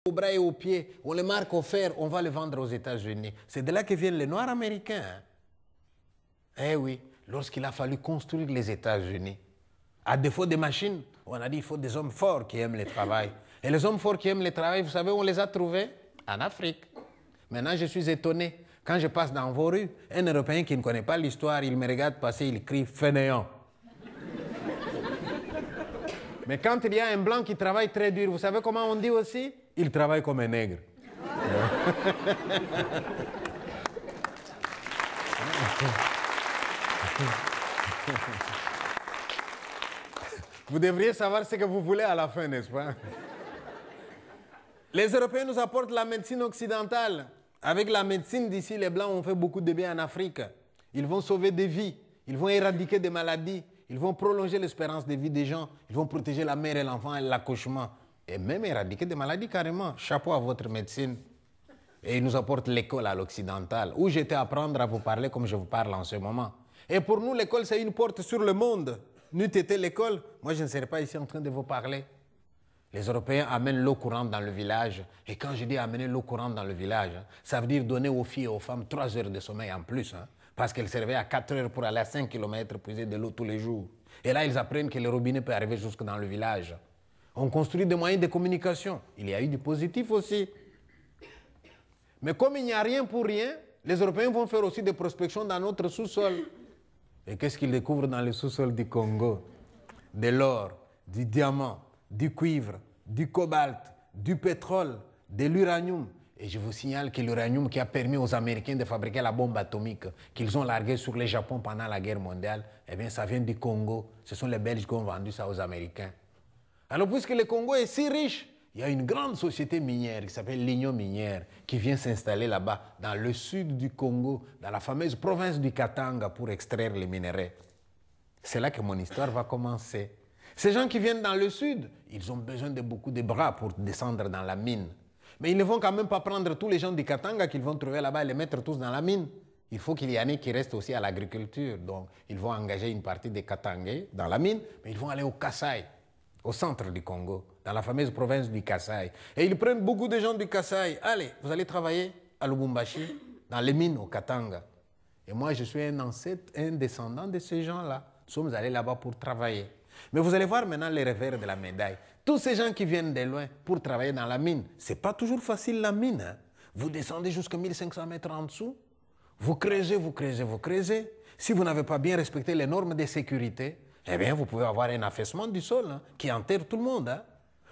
Au bras et aux pieds, on les marque au fer, on va les vendre aux États-Unis. C'est de là que viennent les Noirs américains. Hein? Eh oui, lorsqu'il a fallu construire les États-Unis, à défaut de machines, on a dit qu'il faut des hommes forts qui aiment le travail. Et les hommes forts qui aiment le travail, vous savez où on les a trouvés? En Afrique. Maintenant, je suis étonné. Quand je passe dans vos rues, un Européen qui ne connaît pas l'histoire, il me regarde passer, il crie « fainéant ». Mais quand il y a un blanc qui travaille très dur, vous savez comment on dit aussi? Il travaille comme un nègre. Vous devriez savoir ce que vous voulez à la fin, n'est-ce pas? Les Européens nous apportent la médecine occidentale. Avec la médecine d'ici, les Blancs ont fait beaucoup de bien en Afrique. Ils vont sauver des vies, ils vont éradiquer des maladies, ils vont prolonger l'espérance de vie des gens, ils vont protéger la mère et l'enfant et l'accouchement. Et même éradiquer des maladies carrément. Chapeau à votre médecine. Et ils nous apportent l'école à l'occidental, où j'étais à apprendre à vous parler comme je vous parle en ce moment. Et pour nous, l'école, c'est une porte sur le monde. N'eût été l'école, moi je ne serais pas ici en train de vous parler. Les Européens amènent l'eau courante dans le village. Et quand je dis amener l'eau courante dans le village, ça veut dire donner aux filles et aux femmes 3 heures de sommeil en plus. Hein, parce qu'elles se réveillent à 4 heures pour aller à 5 km puiser de l'eau tous les jours. Et là, ils apprennent que le robinet peut arriver jusque dans le village. On construit des moyens de communication. Il y a eu du positif aussi. Mais comme il n'y a rien pour rien, les Européens vont faire aussi des prospections dans notre sous-sol. Et qu'est-ce qu'ils découvrent dans le sous-sol du Congo? De l'or, du diamant, du cuivre, du cobalt, du pétrole, de l'uranium. Et je vous signale que l'uranium qui a permis aux Américains de fabriquer la bombe atomique qu'ils ont larguée sur le Japon pendant la guerre mondiale, eh bien ça vient du Congo. Ce sont les Belges qui ont vendu ça aux Américains. Alors puisque le Congo est si riche, il y a une grande société minière qui s'appelle l'Union minière qui vient s'installer là-bas, dans le sud du Congo, dans la fameuse province du Katanga pour extraire les minerais. C'est là que mon histoire va commencer. Ces gens qui viennent dans le sud, ils ont besoin de beaucoup de bras pour descendre dans la mine. Mais ils ne vont quand même pas prendre tous les gens du Katanga qu'ils vont trouver là-bas et les mettre tous dans la mine. Il faut qu'il y en ait qui restent aussi à l'agriculture. Donc, ils vont engager une partie des Katangais dans la mine, mais ils vont aller au Kasaï, au centre du Congo, dans la fameuse province du Kasaï. Et ils prennent beaucoup de gens du Kasaï. Allez, vous allez travailler à Lubumbashi, dans les mines au Katanga. Et moi, je suis un ancêtre, un descendant de ces gens-là. Nous sommes allés là-bas pour travailler. Mais vous allez voir maintenant les revers de la médaille. Tous ces gens qui viennent de loin pour travailler dans la mine, ce n'est pas toujours facile la mine. Hein? Vous descendez jusqu'à 1500 mètres en dessous, vous creusez, vous creusez, vous creusez. Si vous n'avez pas bien respecté les normes de sécurité, eh bien vous pouvez avoir un affaissement du sol hein, qui enterre tout le monde. Hein?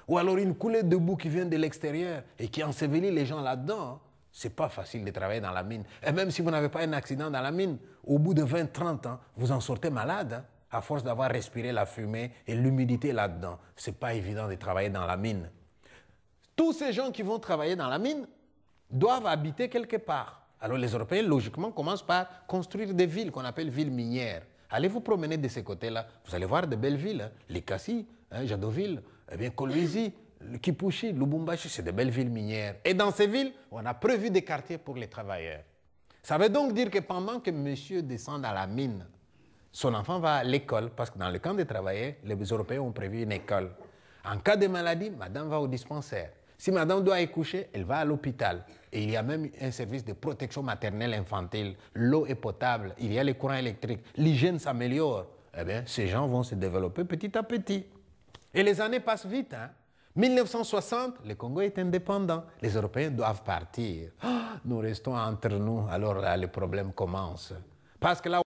Ou alors une coulée de boue qui vient de l'extérieur et qui ensevelit les gens là-dedans. Hein? Ce n'est pas facile de travailler dans la mine. Et même si vous n'avez pas un accident dans la mine, au bout de 20-30 ans, vous en sortez malade. Hein? À force d'avoir respiré la fumée et l'humidité là-dedans. Ce n'est pas évident de travailler dans la mine. Tous ces gens qui vont travailler dans la mine doivent habiter quelque part. Alors les Européens, logiquement, commencent par construire des villes qu'on appelle villes minières. Allez vous promener de ces côtés-là, vous allez voir de belles villes. Hein. Les Kassi, hein, Jadoville, eh bien Kolwezi, Kipushi, Lubumbashi, c'est de belles villes minières. Et dans ces villes, on a prévu des quartiers pour les travailleurs. Ça veut donc dire que pendant que monsieur descend à la mine, son enfant va à l'école, parce que dans le camp des travailleurs, les Européens ont prévu une école. En cas de maladie, madame va au dispensaire. Si madame doit accoucher, elle va à l'hôpital. Et il y a même un service de protection maternelle infantile. L'eau est potable, il y a les courants électriques, l'hygiène s'améliore. Eh bien, ces gens vont se développer petit à petit. Et les années passent vite. Hein? 1960, le Congo est indépendant. Les Européens doivent partir. Oh, nous restons entre nous. Alors là, le problème commence. Parce que là,